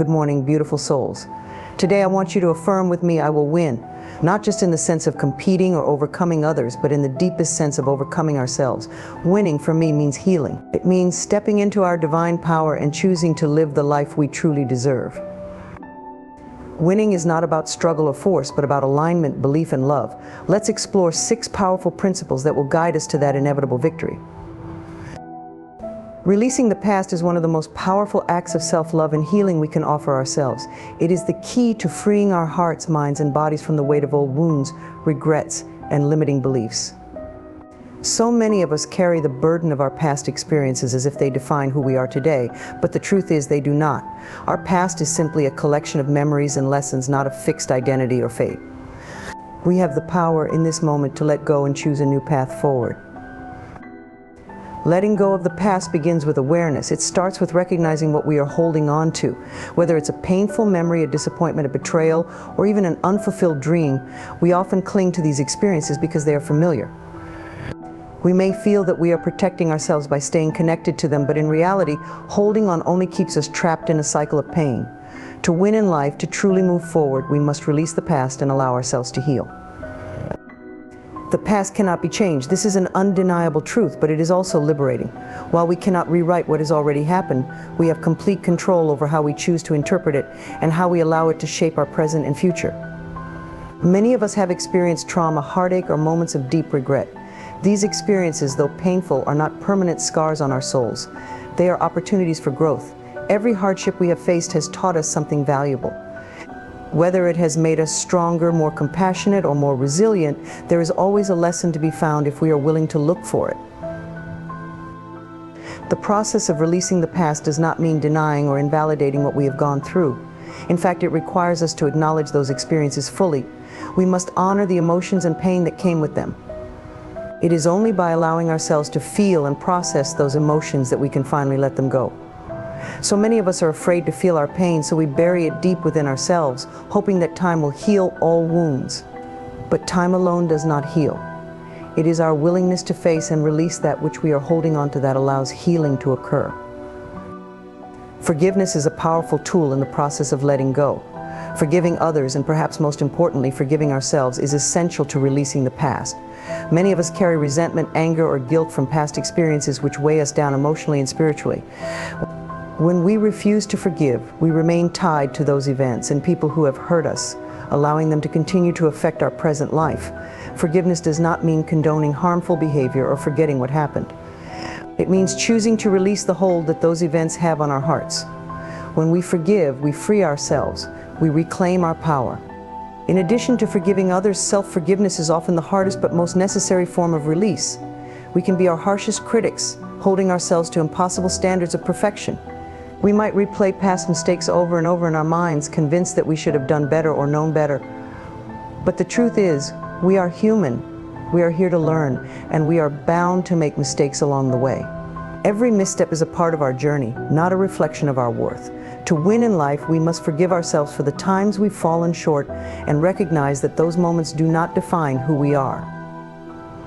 Good morning, beautiful souls. Today I want you to affirm with me, I will win. Not just in the sense of competing or overcoming others, but in the deepest sense of overcoming ourselves. Winning for me means healing. It means stepping into our divine power and choosing to live the life we truly deserve. Winning is not about struggle or force, but about alignment, belief, and love. Let's explore 6 powerful principles that will guide us to that inevitable victory. Releasing the past is one of the most powerful acts of self-love and healing we can offer ourselves. It is the key to freeing our hearts, minds, and bodies from the weight of old wounds, regrets, and limiting beliefs. So many of us carry the burden of our past experiences as if they define who we are today, but the truth is they do not. Our past is simply a collection of memories and lessons, not a fixed identity or fate. We have the power in this moment to let go and choose a new path forward. Letting go of the past begins with awareness. It starts with recognizing what we are holding on to. Whether it's a painful memory, a disappointment, a betrayal, or even an unfulfilled dream, we often cling to these experiences because they are familiar. We may feel that we are protecting ourselves by staying connected to them, but in reality, holding on only keeps us trapped in a cycle of pain. To win in life, to truly move forward, we must release the past and allow ourselves to heal. The past cannot be changed. This is an undeniable truth, but it is also liberating. While we cannot rewrite what has already happened, we have complete control over how we choose to interpret it and how we allow it to shape our present and future. Many of us have experienced trauma, heartache, or moments of deep regret. These experiences, though painful, are not permanent scars on our souls. They are opportunities for growth. Every hardship we have faced has taught us something valuable. Whether it has made us stronger, more compassionate, or more resilient, there is always a lesson to be found if we are willing to look for it. The process of releasing the past does not mean denying or invalidating what we have gone through. In fact, it requires us to acknowledge those experiences fully. We must honor the emotions and pain that came with them. It is only by allowing ourselves to feel and process those emotions that we can finally let them go. So many of us are afraid to feel our pain, so we bury it deep within ourselves, hoping that time will heal all wounds. But time alone does not heal. It is our willingness to face and release that which we are holding on to that allows healing to occur. Forgiveness is a powerful tool in the process of letting go. Forgiving others, and perhaps most importantly, forgiving ourselves, is essential to releasing the past. Many of us carry resentment, anger, or guilt from past experiences which weigh us down emotionally and spiritually. When we refuse to forgive, we remain tied to those events and people who have hurt us, allowing them to continue to affect our present life. Forgiveness does not mean condoning harmful behavior or forgetting what happened. It means choosing to release the hold that those events have on our hearts. When we forgive, we free ourselves. We reclaim our power. In addition to forgiving others, self-forgiveness is often the hardest but most necessary form of release. We can be our harshest critics, holding ourselves to impossible standards of perfection. We might replay past mistakes over and over in our minds, convinced that we should have done better or known better. But the truth is, we are human. We are here to learn, and we are bound to make mistakes along the way. Every misstep is a part of our journey, not a reflection of our worth. To win in life, we must forgive ourselves for the times we've fallen short and recognize that those moments do not define who we are.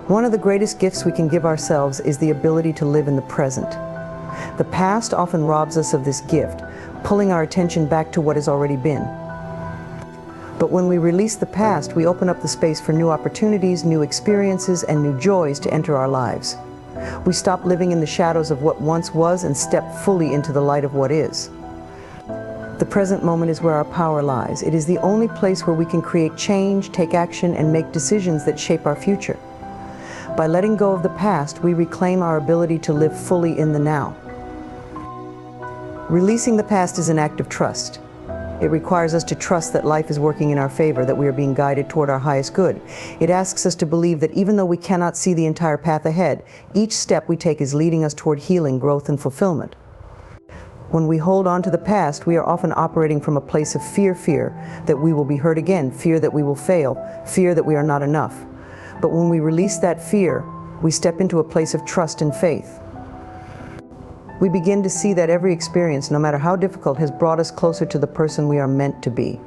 One of the greatest gifts we can give ourselves is the ability to live in the present. The past often robs us of this gift, pulling our attention back to what has already been. But when we release the past, we open up the space for new opportunities, new experiences, and new joys to enter our lives. We stop living in the shadows of what once was and step fully into the light of what is. The present moment is where our power lies. It is the only place where we can create change, take action, and make decisions that shape our future. By letting go of the past, we reclaim our ability to live fully in the now. Releasing the past is an act of trust. It requires us to trust that life is working in our favor, that we are being guided toward our highest good. It asks us to believe that even though we cannot see the entire path ahead, each step we take is leading us toward healing, growth, and fulfillment. When we hold on to the past, we are often operating from a place of fear that we will be hurt again, fear that we will fail, fear that we are not enough. But when we release that fear, we step into a place of trust and faith. We begin to see that every experience, no matter how difficult, has brought us closer to the person we are meant to be.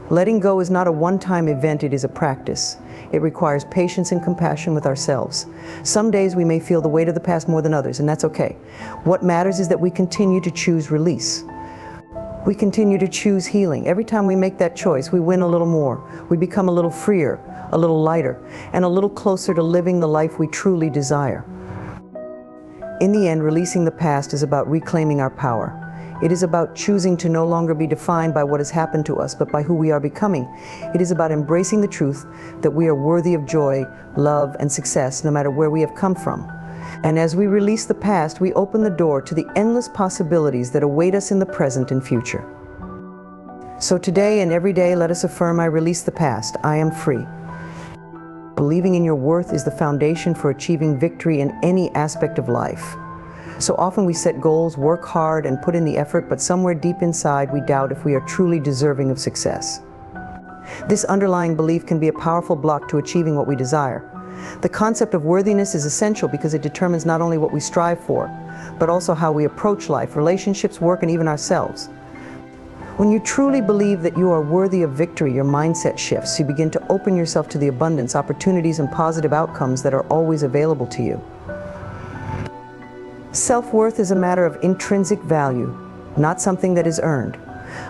Letting go is not a one-time event, it is a practice. It requires patience and compassion with ourselves. Some days we may feel the weight of the past more than others, and that's okay. What matters is that we continue to choose release. We continue to choose healing. Every time we make that choice, we win a little more. We become a little freer, a little lighter, and a little closer to living the life we truly desire. In the end, releasing the past is about reclaiming our power. It is about choosing to no longer be defined by what has happened to us, but by who we are becoming. It is about embracing the truth that we are worthy of joy, love, and success, no matter where we have come from. And as we release the past, we open the door to the endless possibilities that await us in the present and future. So today and every day, let us affirm, I release the past. I am free. Believing in your worth is the foundation for achieving victory in any aspect of life. So often we set goals, work hard, and put in the effort, but somewhere deep inside we doubt if we are truly deserving of success. This underlying belief can be a powerful block to achieving what we desire. The concept of worthiness is essential because it determines not only what we strive for, but also how we approach life, relationships, work, and even ourselves. When you truly believe that you are worthy of victory, your mindset shifts. You begin to open yourself to the abundance, opportunities, and positive outcomes that are always available to you. Self-worth is a matter of intrinsic value, not something that is earned.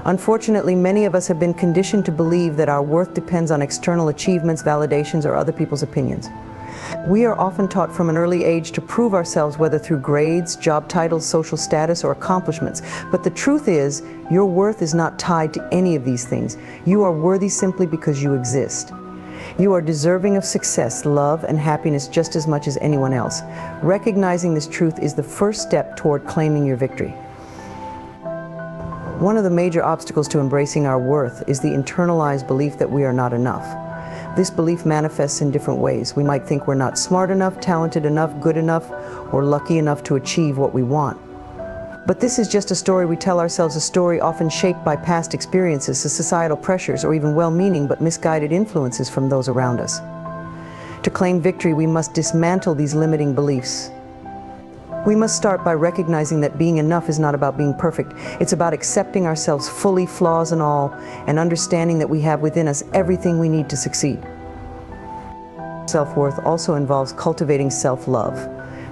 Unfortunately, many of us have been conditioned to believe that our worth depends on external achievements, validations, or other people's opinions. We are often taught from an early age to prove ourselves, whether through grades, job titles, social status, or accomplishments. But the truth is, your worth is not tied to any of these things. You are worthy simply because you exist. You are deserving of success, love, and happiness just as much as anyone else. Recognizing this truth is the first step toward claiming your victory. One of the major obstacles to embracing our worth is the internalized belief that we are not enough. This belief manifests in different ways. We might think we're not smart enough, talented enough, good enough, or lucky enough to achieve what we want. But this is just a story we tell ourselves, a story often shaped by past experiences, societal pressures, or even well-meaning but misguided influences from those around us. To claim victory, we must dismantle these limiting beliefs. We must start by recognizing that being enough is not about being perfect. It's about accepting ourselves fully, flaws and all, and understanding that we have within us everything we need to succeed. Self-worth also involves cultivating self-love.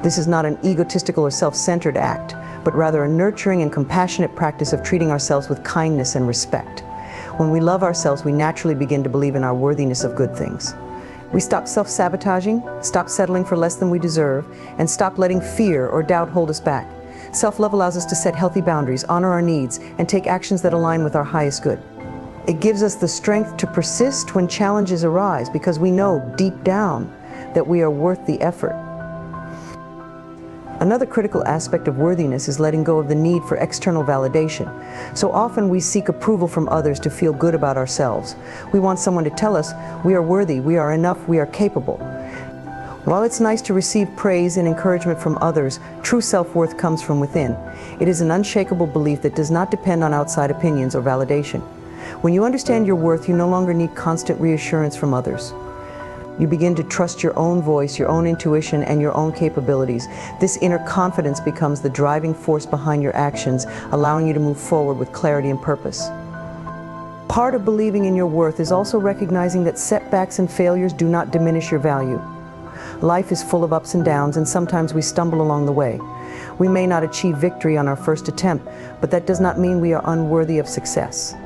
This is not an egotistical or self-centered act, but rather a nurturing and compassionate practice of treating ourselves with kindness and respect. When we love ourselves, we naturally begin to believe in our worthiness of good things. We stop self-sabotaging, stop settling for less than we deserve, and stop letting fear or doubt hold us back. Self-love allows us to set healthy boundaries, honor our needs, and take actions that align with our highest good. It gives us the strength to persist when challenges arise because we know deep down that we are worth the effort. Another critical aspect of worthiness is letting go of the need for external validation. So often we seek approval from others to feel good about ourselves. We want someone to tell us we are worthy, we are enough, we are capable. While it's nice to receive praise and encouragement from others, true self-worth comes from within. It is an unshakable belief that does not depend on outside opinions or validation. When you understand your worth, you no longer need constant reassurance from others. You begin to trust your own voice, your own intuition, and your own capabilities. This inner confidence becomes the driving force behind your actions, allowing you to move forward with clarity and purpose. Part of believing in your worth is also recognizing that setbacks and failures do not diminish your value. Life is full of ups and downs, and sometimes we stumble along the way. We may not achieve victory on our first attempt, but that does not mean we are unworthy of success.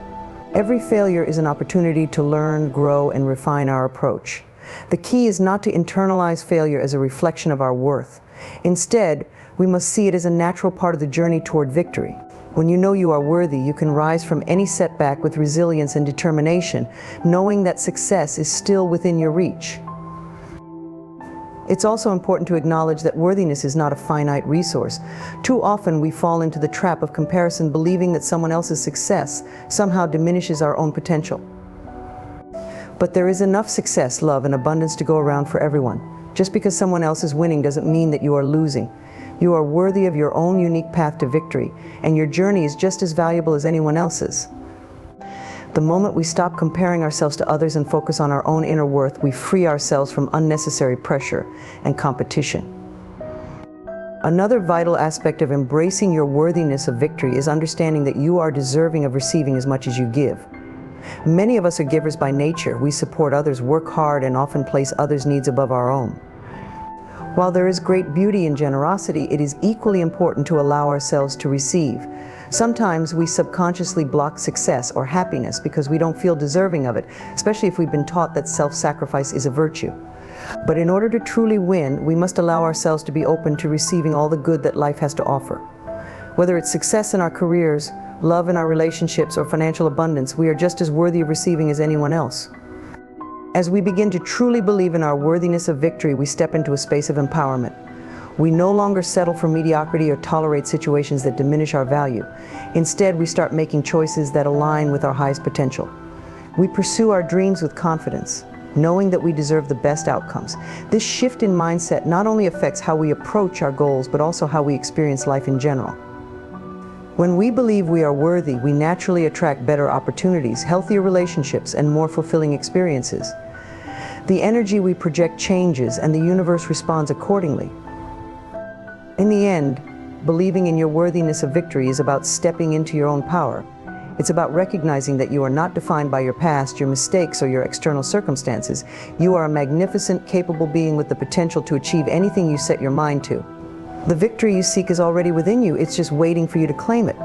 Every failure is an opportunity to learn, grow, and refine our approach. The key is not to internalize failure as a reflection of our worth. Instead, we must see it as a natural part of the journey toward victory. When you know you are worthy, you can rise from any setback with resilience and determination, knowing that success is still within your reach. It's also important to acknowledge that worthiness is not a finite resource. Too often we fall into the trap of comparison, believing that someone else's success somehow diminishes our own potential. But there is enough success, love, and abundance to go around for everyone. Just because someone else is winning doesn't mean that you are losing. You are worthy of your own unique path to victory, and your journey is just as valuable as anyone else's. The moment we stop comparing ourselves to others and focus on our own inner worth, we free ourselves from unnecessary pressure and competition. Another vital aspect of embracing your worthiness of victory is understanding that you are deserving of receiving as much as you give. Many of us are givers by nature. We support others, work hard, and often place others' needs above our own. While there is great beauty in generosity, it is equally important to allow ourselves to receive. Sometimes we subconsciously block success or happiness because we don't feel deserving of it, especially if we've been taught that self-sacrifice is a virtue. But in order to truly win, we must allow ourselves to be open to receiving all the good that life has to offer. Whether it's success in our careers, love in our relationships, or financial abundance, we are just as worthy of receiving as anyone else. As we begin to truly believe in our worthiness of victory, we step into a space of empowerment. We no longer settle for mediocrity or tolerate situations that diminish our value. Instead, we start making choices that align with our highest potential. We pursue our dreams with confidence, knowing that we deserve the best outcomes. This shift in mindset not only affects how we approach our goals, but also how we experience life in general. When we believe we are worthy, we naturally attract better opportunities, healthier relationships, and more fulfilling experiences. The energy we project changes, and the universe responds accordingly. In the end, believing in your worthiness of victory is about stepping into your own power. It's about recognizing that you are not defined by your past, your mistakes, or your external circumstances. You are a magnificent, capable being with the potential to achieve anything you set your mind to. The victory you seek is already within you. It's just waiting for you to claim it.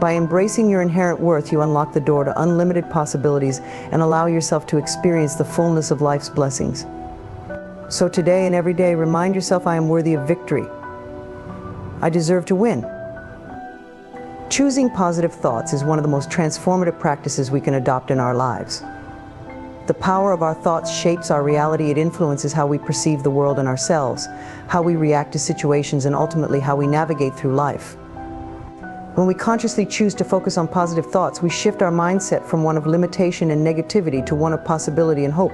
By embracing your inherent worth, you unlock the door to unlimited possibilities and allow yourself to experience the fullness of life's blessings. So today and every day, remind yourself, I am worthy of victory. I deserve to win. Choosing positive thoughts is one of the most transformative practices we can adopt in our lives. The power of our thoughts shapes our reality. It influences how we perceive the world and ourselves, how we react to situations, and ultimately how we navigate through life. When we consciously choose to focus on positive thoughts, we shift our mindset from one of limitation and negativity to one of possibility and hope.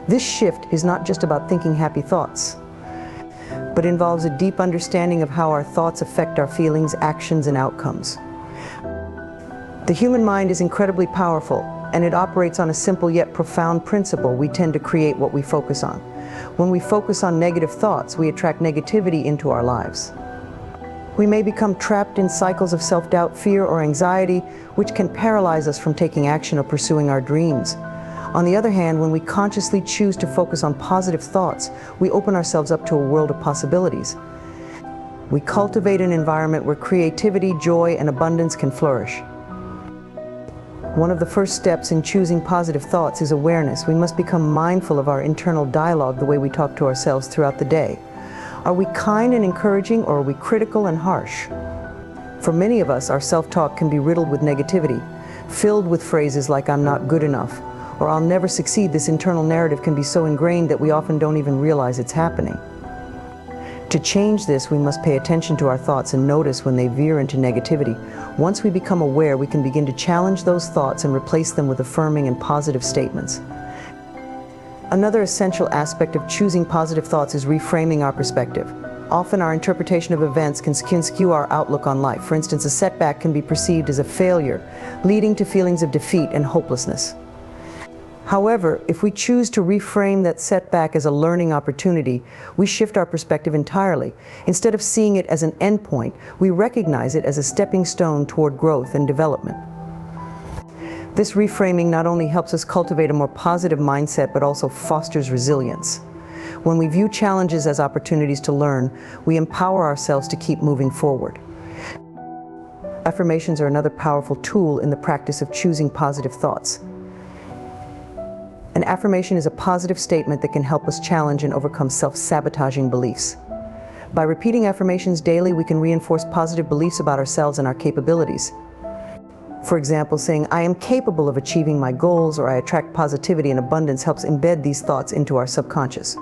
This shift is not just about thinking happy thoughts, but involves a deep understanding of how our thoughts affect our feelings, actions, and outcomes. The human mind is incredibly powerful, and it operates on a simple yet profound principle. We tend to create what we focus on. When we focus on negative thoughts, we attract negativity into our lives. We may become trapped in cycles of self-doubt, fear, or anxiety, which can paralyze us from taking action or pursuing our dreams. On the other hand, when we consciously choose to focus on positive thoughts, we open ourselves up to a world of possibilities. We cultivate an environment where creativity, joy, and abundance can flourish. One of the first steps in choosing positive thoughts is awareness. We must become mindful of our internal dialogue, the way we talk to ourselves throughout the day. Are we kind and encouraging, or are we critical and harsh? For many of us, our self-talk can be riddled with negativity, filled with phrases like "I'm not good enough," or "I'll never succeed." This internal narrative can be so ingrained that we often don't even realize it's happening. To change this, we must pay attention to our thoughts and notice when they veer into negativity. Once we become aware, we can begin to challenge those thoughts and replace them with affirming and positive statements. Another essential aspect of choosing positive thoughts is reframing our perspective. Often our interpretation of events can skew our outlook on life. For instance, a setback can be perceived as a failure, leading to feelings of defeat and hopelessness. However, if we choose to reframe that setback as a learning opportunity, we shift our perspective entirely. Instead of seeing it as an endpoint, we recognize it as a stepping stone toward growth and development. This reframing not only helps us cultivate a more positive mindset, but also fosters resilience. When we view challenges as opportunities to learn, we empower ourselves to keep moving forward. Affirmations are another powerful tool in the practice of choosing positive thoughts. An affirmation is a positive statement that can help us challenge and overcome self-sabotaging beliefs. By repeating affirmations daily, we can reinforce positive beliefs about ourselves and our capabilities. For example, saying, "I am capable of achieving my goals," or "I attract positivity and abundance," helps embed these thoughts into our subconscious.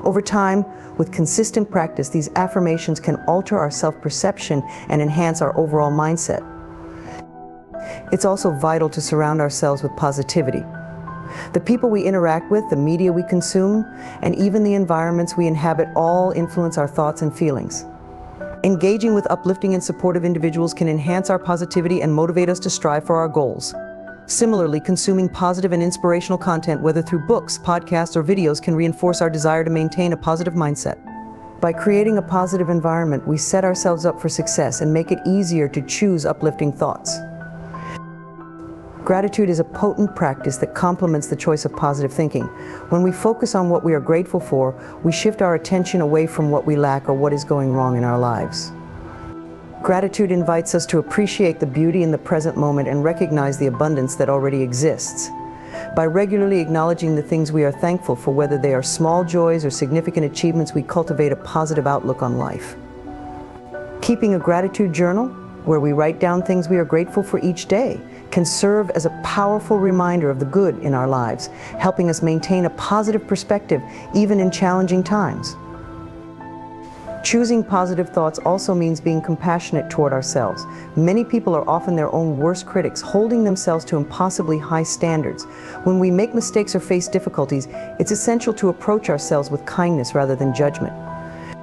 Over time, with consistent practice, these affirmations can alter our self-perception and enhance our overall mindset. It's also vital to surround ourselves with positivity. The people we interact with, the media we consume, and even the environments we inhabit all influence our thoughts and feelings. Engaging with uplifting and supportive individuals can enhance our positivity and motivate us to strive for our goals. Similarly, consuming positive and inspirational content, whether through books, podcasts, or videos, can reinforce our desire to maintain a positive mindset. By creating a positive environment, we set ourselves up for success and make it easier to choose uplifting thoughts. Gratitude is a potent practice that complements the choice of positive thinking. When we focus on what we are grateful for, we shift our attention away from what we lack or what is going wrong in our lives. Gratitude invites us to appreciate the beauty in the present moment and recognize the abundance that already exists. By regularly acknowledging the things we are thankful for, whether they are small joys or significant achievements, we cultivate a positive outlook on life. Keeping a gratitude journal, where we write down things we are grateful for each day, can serve as a powerful reminder of the good in our lives, helping us maintain a positive perspective even in challenging times. Choosing positive thoughts also means being compassionate toward ourselves. Many people are often their own worst critics, holding themselves to impossibly high standards. When we make mistakes or face difficulties, it's essential to approach ourselves with kindness rather than judgment.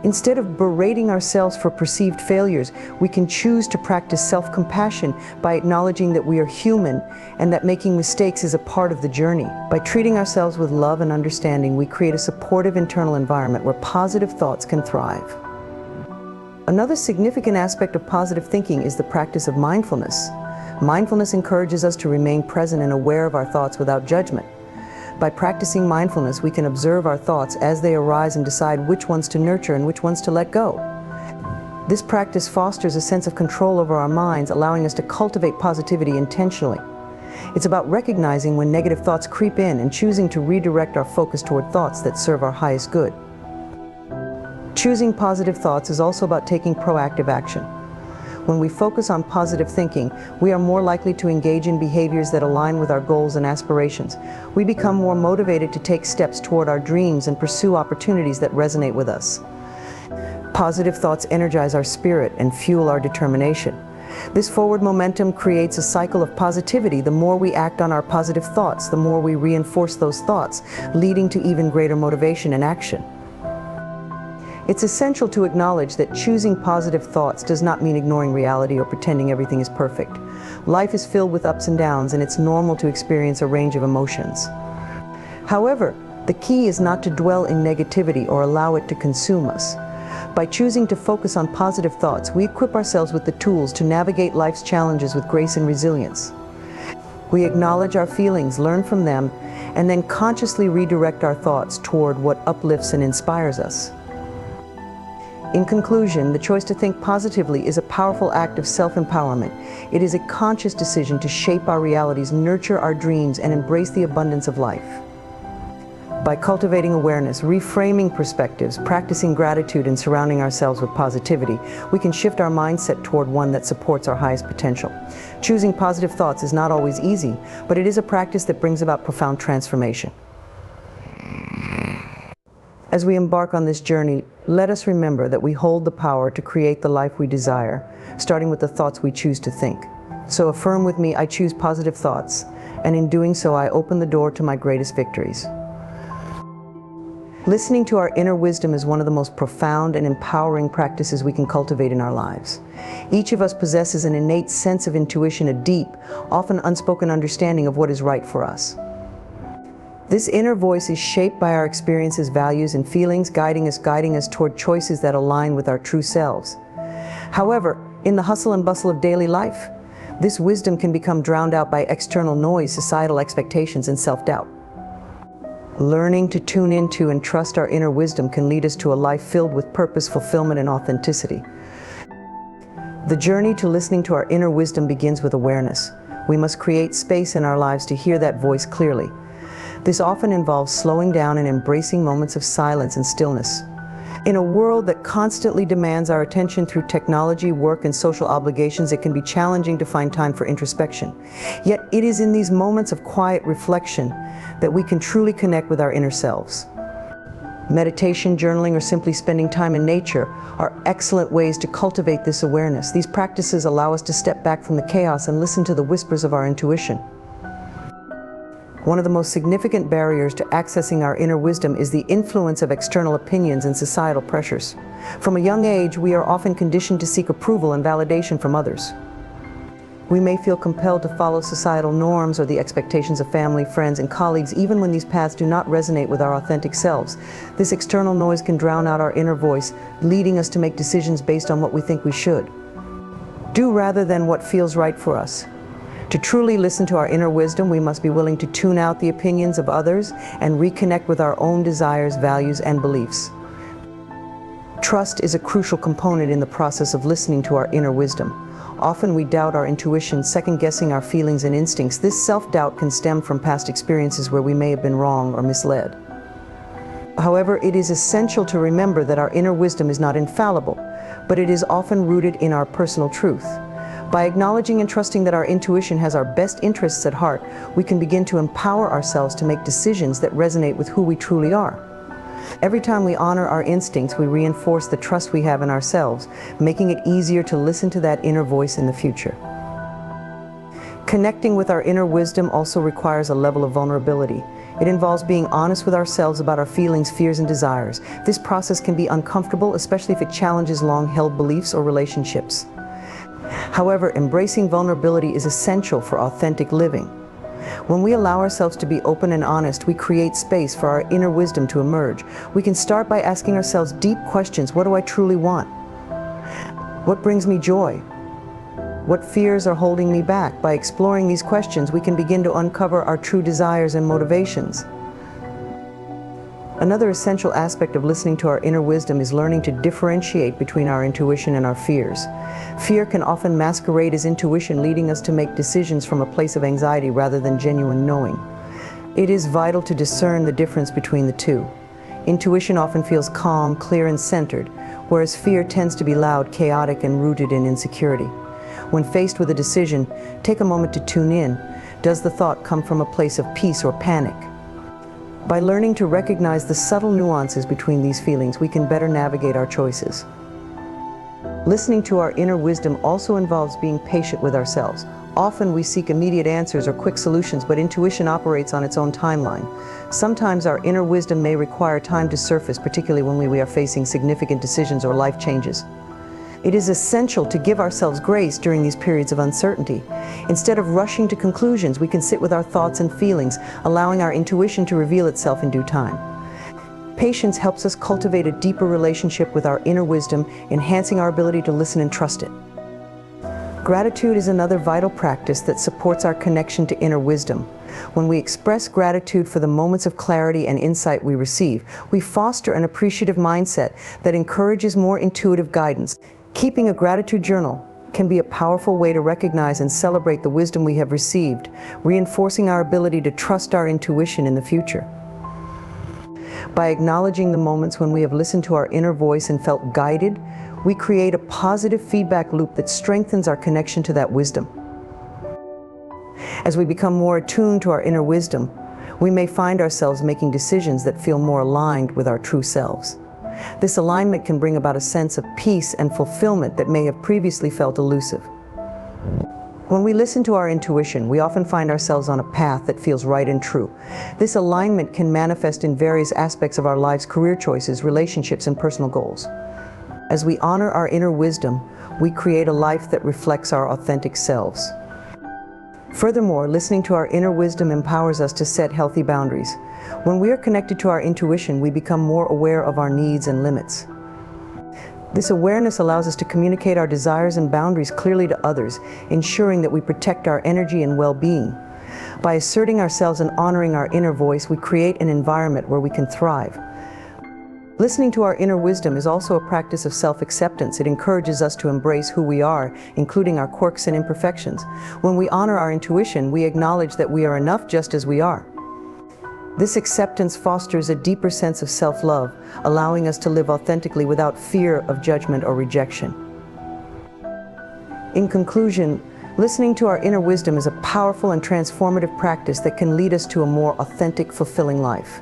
Instead of berating ourselves for perceived failures, we can choose to practice self-compassion by acknowledging that we are human and that making mistakes is a part of the journey. By treating ourselves with love and understanding, we create a supportive internal environment where positive thoughts can thrive. Another significant aspect of positive thinking is the practice of mindfulness. Mindfulness encourages us to remain present and aware of our thoughts without judgment. By practicing mindfulness, we can observe our thoughts as they arise and decide which ones to nurture and which ones to let go. This practice fosters a sense of control over our minds, allowing us to cultivate positivity intentionally. It's about recognizing when negative thoughts creep in and choosing to redirect our focus toward thoughts that serve our highest good. Choosing positive thoughts is also about taking proactive action. When we focus on positive thinking, we are more likely to engage in behaviors that align with our goals and aspirations. We become more motivated to take steps toward our dreams and pursue opportunities that resonate with us. Positive thoughts energize our spirit and fuel our determination. This forward momentum creates a cycle of positivity. The more we act on our positive thoughts, the more we reinforce those thoughts, leading to even greater motivation and action. It's essential to acknowledge that choosing positive thoughts does not mean ignoring reality or pretending everything is perfect. Life is filled with ups and downs, and it's normal to experience a range of emotions. However, the key is not to dwell in negativity or allow it to consume us. By choosing to focus on positive thoughts, we equip ourselves with the tools to navigate life's challenges with grace and resilience. We acknowledge our feelings, learn from them, and then consciously redirect our thoughts toward what uplifts and inspires us. In conclusion, the choice to think positively is a powerful act of self-empowerment. It is a conscious decision to shape our realities, nurture our dreams, and embrace the abundance of life. By cultivating awareness, reframing perspectives, practicing gratitude, and surrounding ourselves with positivity, we can shift our mindset toward one that supports our highest potential. Choosing positive thoughts is not always easy, but it is a practice that brings about profound transformation. As we embark on this journey, let us remember that we hold the power to create the life we desire, starting with the thoughts we choose to think. So affirm with me, I choose positive thoughts, and in doing so, I open the door to my greatest victories. Listening to our inner wisdom is one of the most profound and empowering practices we can cultivate in our lives. Each of us possesses an innate sense of intuition, a deep, often unspoken understanding of what is right for us. This inner voice is shaped by our experiences, values, and feelings, guiding us toward choices that align with our true selves. However, in the hustle and bustle of daily life, this wisdom can become drowned out by external noise, societal expectations, and self-doubt. Learning to tune into and trust our inner wisdom can lead us to a life filled with purpose, fulfillment, and authenticity. The journey to listening to our inner wisdom begins with awareness. We must create space in our lives to hear that voice clearly. This often involves slowing down and embracing moments of silence and stillness. In a world that constantly demands our attention through technology, work, and social obligations, it can be challenging to find time for introspection. Yet it is in these moments of quiet reflection that we can truly connect with our inner selves. Meditation, journaling, or simply spending time in nature are excellent ways to cultivate this awareness. These practices allow us to step back from the chaos and listen to the whispers of our intuition. One of the most significant barriers to accessing our inner wisdom is the influence of external opinions and societal pressures. From a young age, we are often conditioned to seek approval and validation from others. We may feel compelled to follow societal norms or the expectations of family, friends, and colleagues, even when these paths do not resonate with our authentic selves. This external noise can drown out our inner voice, leading us to make decisions based on what we think we should do rather than what feels right for us. To truly listen to our inner wisdom, we must be willing to tune out the opinions of others and reconnect with our own desires, values, and beliefs. Trust is a crucial component in the process of listening to our inner wisdom. Often we doubt our intuition, second-guessing our feelings and instincts. This self-doubt can stem from past experiences where we may have been wrong or misled. However, it is essential to remember that our inner wisdom is not infallible, but it is often rooted in our personal truth. By acknowledging and trusting that our intuition has our best interests at heart, we can begin to empower ourselves to make decisions that resonate with who we truly are. Every time we honor our instincts, we reinforce the trust we have in ourselves, making it easier to listen to that inner voice in the future. Connecting with our inner wisdom also requires a level of vulnerability. It involves being honest with ourselves about our feelings, fears, and desires. This process can be uncomfortable, especially if it challenges long-held beliefs or relationships. However, embracing vulnerability is essential for authentic living. When we allow ourselves to be open and honest, we create space for our inner wisdom to emerge. We can start by asking ourselves deep questions. What do I truly want? What brings me joy? What fears are holding me back? By exploring these questions, we can begin to uncover our true desires and motivations. Another essential aspect of listening to our inner wisdom is learning to differentiate between our intuition and our fears. Fear can often masquerade as intuition, leading us to make decisions from a place of anxiety rather than genuine knowing. It is vital to discern the difference between the two. Intuition often feels calm, clear, and centered, whereas fear tends to be loud, chaotic, and rooted in insecurity. When faced with a decision, take a moment to tune in. Does the thought come from a place of peace or panic? By learning to recognize the subtle nuances between these feelings, we can better navigate our choices. Listening to our inner wisdom also involves being patient with ourselves. Often we seek immediate answers or quick solutions, but intuition operates on its own timeline. Sometimes our inner wisdom may require time to surface, particularly when we are facing significant decisions or life changes. It is essential to give ourselves grace during these periods of uncertainty. Instead of rushing to conclusions, we can sit with our thoughts and feelings, allowing our intuition to reveal itself in due time. Patience helps us cultivate a deeper relationship with our inner wisdom, enhancing our ability to listen and trust it. Gratitude is another vital practice that supports our connection to inner wisdom. When we express gratitude for the moments of clarity and insight we receive, we foster an appreciative mindset that encourages more intuitive guidance. Keeping a gratitude journal can be a powerful way to recognize and celebrate the wisdom we have received, reinforcing our ability to trust our intuition in the future. By acknowledging the moments when we have listened to our inner voice and felt guided, we create a positive feedback loop that strengthens our connection to that wisdom. As we become more attuned to our inner wisdom, we may find ourselves making decisions that feel more aligned with our true selves. This alignment can bring about a sense of peace and fulfillment that may have previously felt elusive. When we listen to our intuition, we often find ourselves on a path that feels right and true. This alignment can manifest in various aspects of our lives, career choices, relationships, and personal goals. As we honor our inner wisdom, we create a life that reflects our authentic selves. Furthermore, listening to our inner wisdom empowers us to set healthy boundaries. When we are connected to our intuition, we become more aware of our needs and limits. This awareness allows us to communicate our desires and boundaries clearly to others, ensuring that we protect our energy and well-being. By asserting ourselves and honoring our inner voice, we create an environment where we can thrive. Listening to our inner wisdom is also a practice of self-acceptance. It encourages us to embrace who we are, including our quirks and imperfections. When we honor our intuition, we acknowledge that we are enough just as we are. This acceptance fosters a deeper sense of self-love, allowing us to live authentically without fear of judgment or rejection. In conclusion, listening to our inner wisdom is a powerful and transformative practice that can lead us to a more authentic, fulfilling life.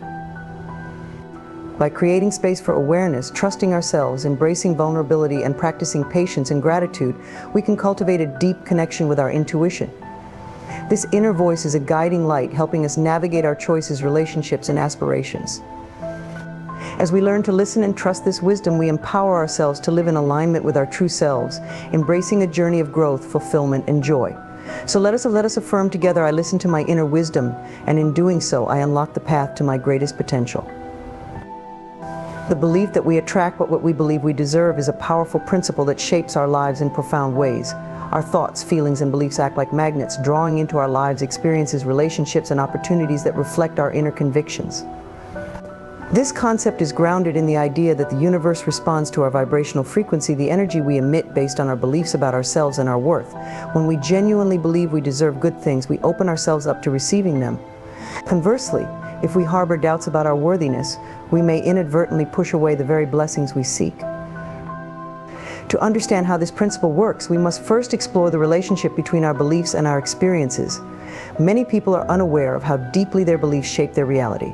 By creating space for awareness, trusting ourselves, embracing vulnerability, and practicing patience and gratitude, we can cultivate a deep connection with our intuition. This inner voice is a guiding light, helping us navigate our choices, relationships, and aspirations. As we learn to listen and trust this wisdom, we empower ourselves to live in alignment with our true selves, embracing a journey of growth, fulfillment, and joy. So let us affirm together, I listen to my inner wisdom, and in doing so, I unlock the path to my greatest potential. The belief that we attract what we believe we deserve is a powerful principle that shapes our lives in profound ways. Our thoughts, feelings, and beliefs act like magnets, drawing into our lives experiences, relationships, and opportunities that reflect our inner convictions. This concept is grounded in the idea that the universe responds to our vibrational frequency, the energy we emit, based on our beliefs about ourselves and our worth. When we genuinely believe we deserve good things, we open ourselves up to receiving them. Conversely, if we harbor doubts about our worthiness, we may inadvertently push away the very blessings we seek. To understand how this principle works, we must first explore the relationship between our beliefs and our experiences. Many people are unaware of how deeply their beliefs shape their reality.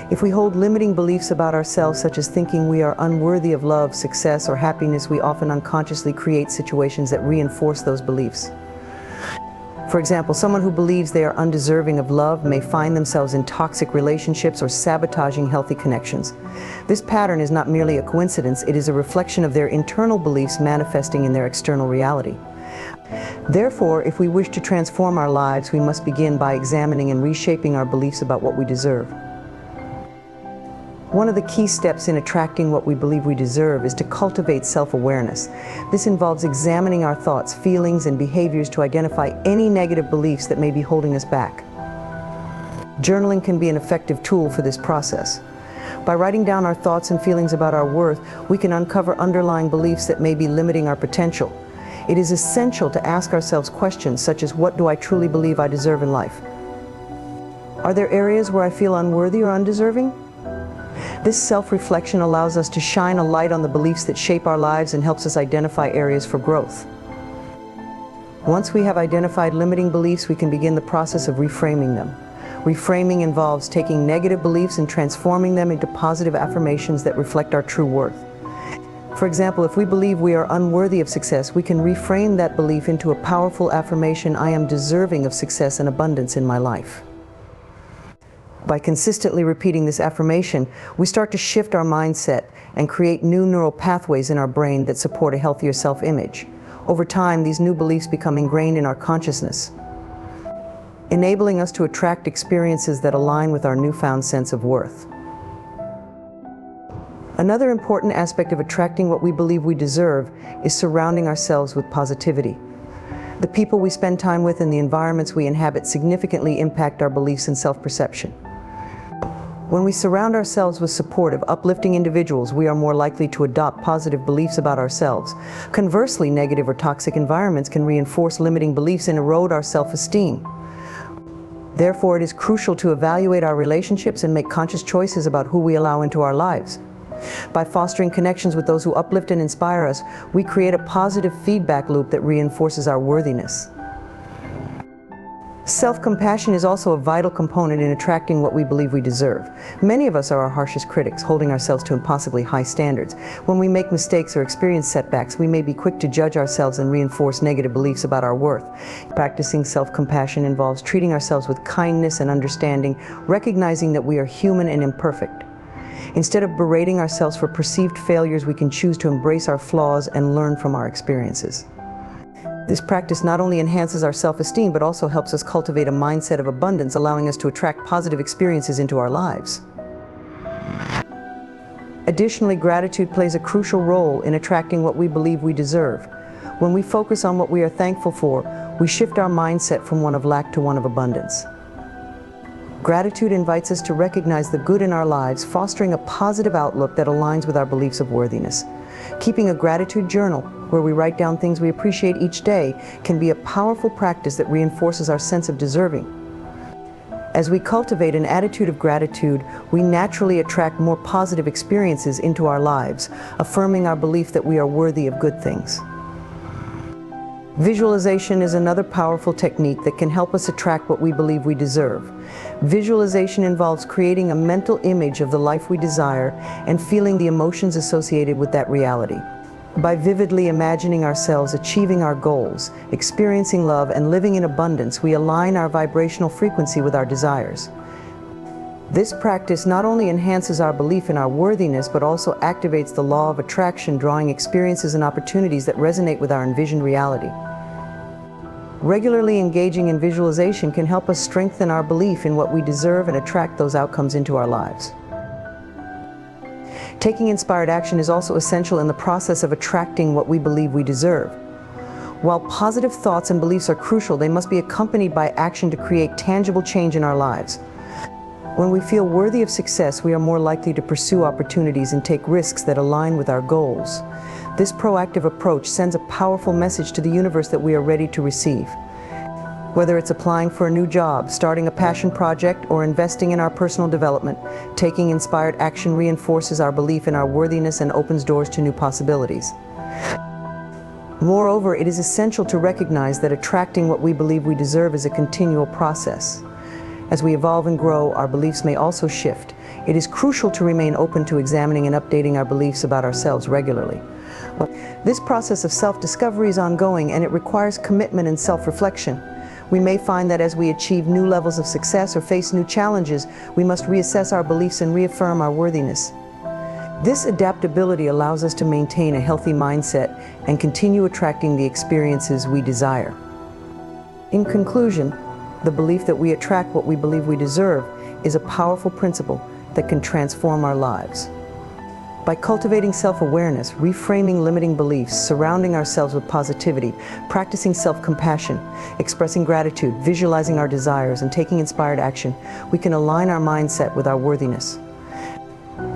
If we hold limiting beliefs about ourselves, such as thinking we are unworthy of love, success, or happiness, we often unconsciously create situations that reinforce those beliefs. For example, someone who believes they are undeserving of love may find themselves in toxic relationships or sabotaging healthy connections. This pattern is not merely a coincidence, it is a reflection of their internal beliefs manifesting in their external reality. Therefore, if we wish to transform our lives, we must begin by examining and reshaping our beliefs about what we deserve. One of the key steps in attracting what we believe we deserve is to cultivate self-awareness. This involves examining our thoughts, feelings, and behaviors to identify any negative beliefs that may be holding us back. Journaling can be an effective tool for this process. By writing down our thoughts and feelings about our worth, we can uncover underlying beliefs that may be limiting our potential. It is essential to ask ourselves questions such as, what do I truly believe I deserve in life? Are there areas where I feel unworthy or undeserving? This self-reflection allows us to shine a light on the beliefs that shape our lives and helps us identify areas for growth. Once we have identified limiting beliefs, we can begin the process of reframing them. Reframing involves taking negative beliefs and transforming them into positive affirmations that reflect our true worth. For example, if we believe we are unworthy of success, we can reframe that belief into a powerful affirmation: I am deserving of success and abundance in my life. By consistently repeating this affirmation, we start to shift our mindset and create new neural pathways in our brain that support a healthier self-image. Over time, these new beliefs become ingrained in our consciousness, enabling us to attract experiences that align with our newfound sense of worth. Another important aspect of attracting what we believe we deserve is surrounding ourselves with positivity. The people we spend time with and the environments we inhabit significantly impact our beliefs and self-perception. When we surround ourselves with supportive, uplifting individuals, we are more likely to adopt positive beliefs about ourselves. Conversely, negative or toxic environments can reinforce limiting beliefs and erode our self-esteem. Therefore, it is crucial to evaluate our relationships and make conscious choices about who we allow into our lives. By fostering connections with those who uplift and inspire us, we create a positive feedback loop that reinforces our worthiness. Self-compassion is also a vital component in attracting what we believe we deserve. Many of us are our harshest critics, holding ourselves to impossibly high standards. When we make mistakes or experience setbacks, we may be quick to judge ourselves and reinforce negative beliefs about our worth. Practicing self-compassion involves treating ourselves with kindness and understanding, recognizing that we are human and imperfect. Instead of berating ourselves for perceived failures, we can choose to embrace our flaws and learn from our experiences. This practice not only enhances our self-esteem, but also helps us cultivate a mindset of abundance, allowing us to attract positive experiences into our lives. Additionally, gratitude plays a crucial role in attracting what we believe we deserve. When we focus on what we are thankful for, we shift our mindset from one of lack to one of abundance. Gratitude invites us to recognize the good in our lives, fostering a positive outlook that aligns with our beliefs of worthiness. Keeping a gratitude journal, where we write down things we appreciate each day, can be a powerful practice that reinforces our sense of deserving. As we cultivate an attitude of gratitude, we naturally attract more positive experiences into our lives, affirming our belief that we are worthy of good things. Visualization is another powerful technique that can help us attract what we believe we deserve. Visualization involves creating a mental image of the life we desire and feeling the emotions associated with that reality. By vividly imagining ourselves achieving our goals, experiencing love, and living in abundance, we align our vibrational frequency with our desires. This practice not only enhances our belief in our worthiness, but also activates the law of attraction, drawing experiences and opportunities that resonate with our envisioned reality. Regularly engaging in visualization can help us strengthen our belief in what we deserve and attract those outcomes into our lives. Taking inspired action is also essential in the process of attracting what we believe we deserve. While positive thoughts and beliefs are crucial, they must be accompanied by action to create tangible change in our lives. When we feel worthy of success, we are more likely to pursue opportunities and take risks that align with our goals. This proactive approach sends a powerful message to the universe that we are ready to receive. Whether it's applying for a new job, starting a passion project, or investing in our personal development, taking inspired action reinforces our belief in our worthiness and opens doors to new possibilities. Moreover, it is essential to recognize that attracting what we believe we deserve is a continual process. As we evolve and grow, our beliefs may also shift. It is crucial to remain open to examining and updating our beliefs about ourselves regularly. This process of self-discovery is ongoing, and it requires commitment and self-reflection. We may find that as we achieve new levels of success or face new challenges, we must reassess our beliefs and reaffirm our worthiness. This adaptability allows us to maintain a healthy mindset and continue attracting the experiences we desire. In conclusion, the belief that we attract what we believe we deserve is a powerful principle that can transform our lives. By cultivating self-awareness, reframing limiting beliefs, surrounding ourselves with positivity, practicing self-compassion, expressing gratitude, visualizing our desires, and taking inspired action, we can align our mindset with our worthiness.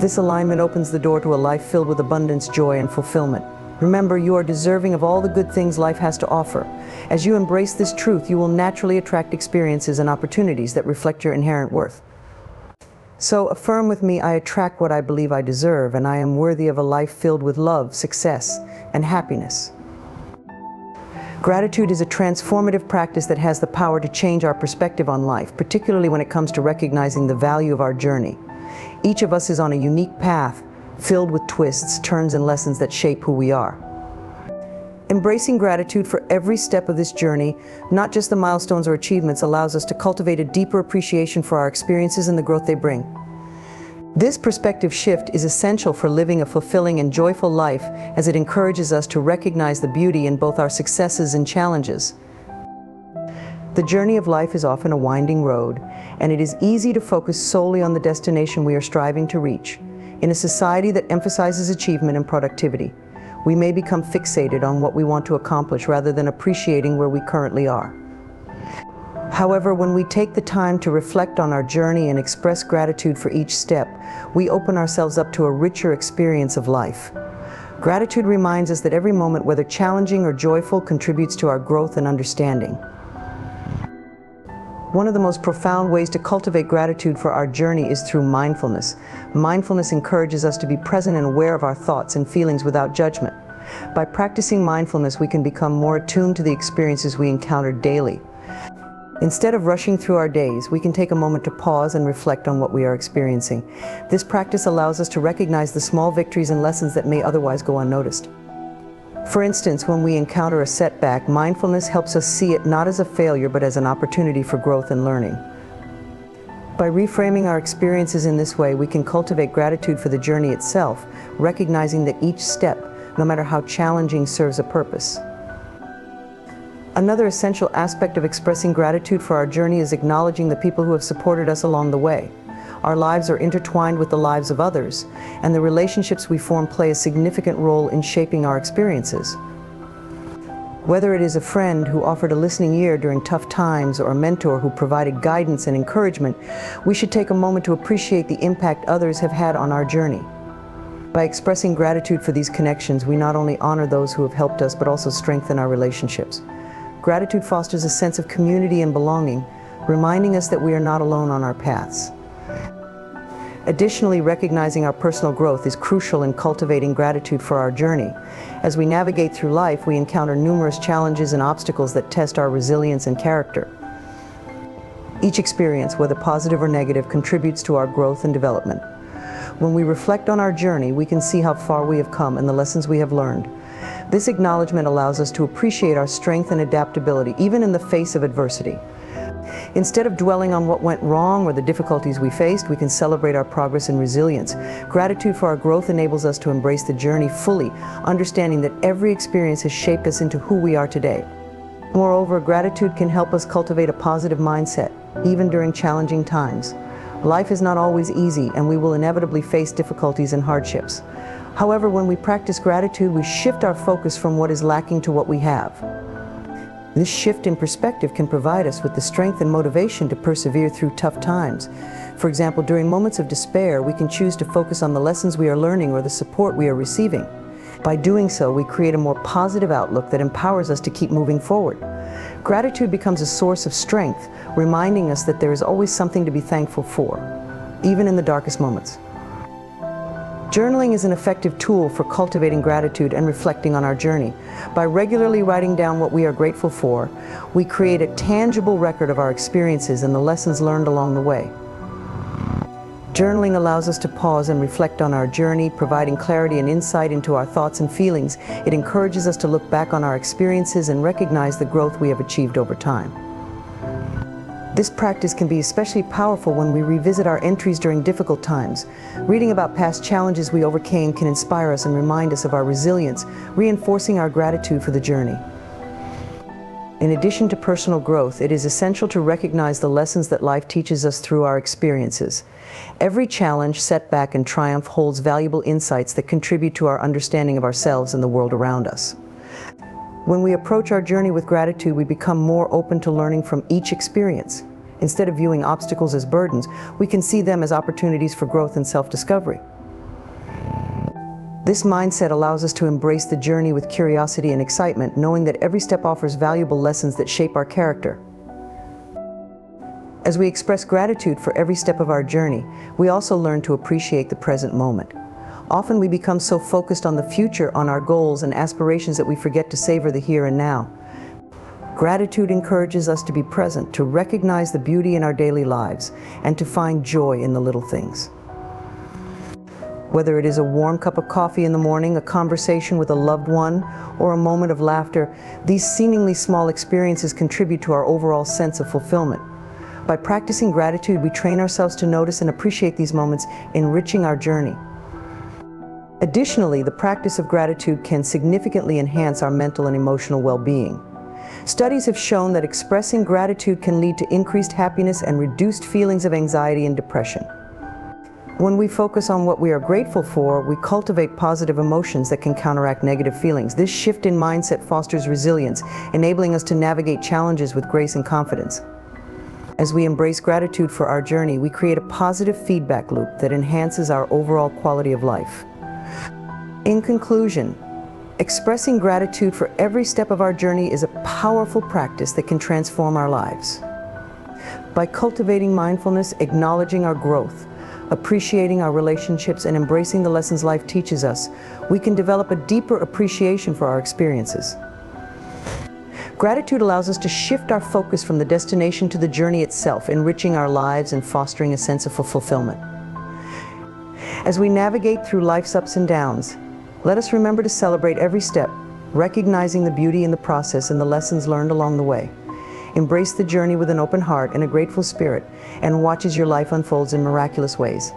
This alignment opens the door to a life filled with abundance, joy, and fulfillment. Remember, you are deserving of all the good things life has to offer. As you embrace this truth, you will naturally attract experiences and opportunities that reflect your inherent worth. So affirm with me, I attract what I believe I deserve, and I am worthy of a life filled with love, success, and happiness. Gratitude is a transformative practice that has the power to change our perspective on life, particularly when it comes to recognizing the value of our journey. Each of us is on a unique path, filled with twists, turns, and lessons that shape who we are. Embracing gratitude for every step of this journey, not just the milestones or achievements, allows us to cultivate a deeper appreciation for our experiences and the growth they bring. This perspective shift is essential for living a fulfilling and joyful life, as it encourages us to recognize the beauty in both our successes and challenges. The journey of life is often a winding road, and it is easy to focus solely on the destination we are striving to reach. In a society that emphasizes achievement and productivity, we may become fixated on what we want to accomplish rather than appreciating where we currently are. However, when we take the time to reflect on our journey and express gratitude for each step, we open ourselves up to a richer experience of life. Gratitude reminds us that every moment, whether challenging or joyful, contributes to our growth and understanding. One of the most profound ways to cultivate gratitude for our journey is through mindfulness. Mindfulness encourages us to be present and aware of our thoughts and feelings without judgment. By practicing mindfulness, we can become more attuned to the experiences we encounter daily. Instead of rushing through our days, we can take a moment to pause and reflect on what we are experiencing. This practice allows us to recognize the small victories and lessons that may otherwise go unnoticed. For instance, when we encounter a setback, mindfulness helps us see it not as a failure but as an opportunity for growth and learning. By reframing our experiences in this way, we can cultivate gratitude for the journey itself, recognizing that each step, no matter how challenging, serves a purpose. Another essential aspect of expressing gratitude for our journey is acknowledging the people who have supported us along the way. Our lives are intertwined with the lives of others, and the relationships we form play a significant role in shaping our experiences. Whether it is a friend who offered a listening ear during tough times or a mentor who provided guidance and encouragement, we should take a moment to appreciate the impact others have had on our journey. By expressing gratitude for these connections, we not only honor those who have helped us, but also strengthen our relationships. Gratitude fosters a sense of community and belonging, reminding us that we are not alone on our paths. Additionally, recognizing our personal growth is crucial in cultivating gratitude for our journey. As we navigate through life, we encounter numerous challenges and obstacles that test our resilience and character. Each experience, whether positive or negative, contributes to our growth and development. When we reflect on our journey, we can see how far we have come and the lessons we have learned. This acknowledgement allows us to appreciate our strength and adaptability, even in the face of adversity. Instead of dwelling on what went wrong or the difficulties we faced, we can celebrate our progress and resilience. Gratitude for our growth enables us to embrace the journey fully, understanding that every experience has shaped us into who we are today. Moreover, gratitude can help us cultivate a positive mindset, even during challenging times. Life is not always easy, and we will inevitably face difficulties and hardships. However, when we practice gratitude, we shift our focus from what is lacking to what we have. This shift in perspective can provide us with the strength and motivation to persevere through tough times. For example, during moments of despair, we can choose to focus on the lessons we are learning or the support we are receiving. By doing so, we create a more positive outlook that empowers us to keep moving forward. Gratitude becomes a source of strength, reminding us that there is always something to be thankful for, even in the darkest moments. Journaling is an effective tool for cultivating gratitude and reflecting on our journey. By regularly writing down what we are grateful for, we create a tangible record of our experiences and the lessons learned along the way. Journaling allows us to pause and reflect on our journey, providing clarity and insight into our thoughts and feelings. It encourages us to look back on our experiences and recognize the growth we have achieved over time. This practice can be especially powerful when we revisit our entries during difficult times. Reading about past challenges we overcame can inspire us and remind us of our resilience, reinforcing our gratitude for the journey. In addition to personal growth, it is essential to recognize the lessons that life teaches us through our experiences. Every challenge, setback, and triumph holds valuable insights that contribute to our understanding of ourselves and the world around us. When we approach our journey with gratitude, we become more open to learning from each experience. Instead of viewing obstacles as burdens, we can see them as opportunities for growth and self-discovery. This mindset allows us to embrace the journey with curiosity and excitement, knowing that every step offers valuable lessons that shape our character. As we express gratitude for every step of our journey, we also learn to appreciate the present moment. Often we become so focused on the future, on our goals and aspirations, that we forget to savor the here and now. Gratitude encourages us to be present, to recognize the beauty in our daily lives, and to find joy in the little things. Whether it is a warm cup of coffee in the morning, a conversation with a loved one, or a moment of laughter, these seemingly small experiences contribute to our overall sense of fulfillment. By practicing gratitude, we train ourselves to notice and appreciate these moments, enriching our journey. Additionally, the practice of gratitude can significantly enhance our mental and emotional well-being. Studies have shown that expressing gratitude can lead to increased happiness and reduced feelings of anxiety and depression. When we focus on what we are grateful for, we cultivate positive emotions that can counteract negative feelings. This shift in mindset fosters resilience, enabling us to navigate challenges with grace and confidence. As we embrace gratitude for our journey, we create a positive feedback loop that enhances our overall quality of life. In conclusion, expressing gratitude for every step of our journey is a powerful practice that can transform our lives. By cultivating mindfulness, acknowledging our growth, appreciating our relationships, and embracing the lessons life teaches us, we can develop a deeper appreciation for our experiences. Gratitude allows us to shift our focus from the destination to the journey itself, enriching our lives and fostering a sense of fulfillment. As we navigate through life's ups and downs, let us remember to celebrate every step, recognizing the beauty in the process and the lessons learned along the way. Embrace the journey with an open heart and a grateful spirit, and watch as your life unfolds in miraculous ways.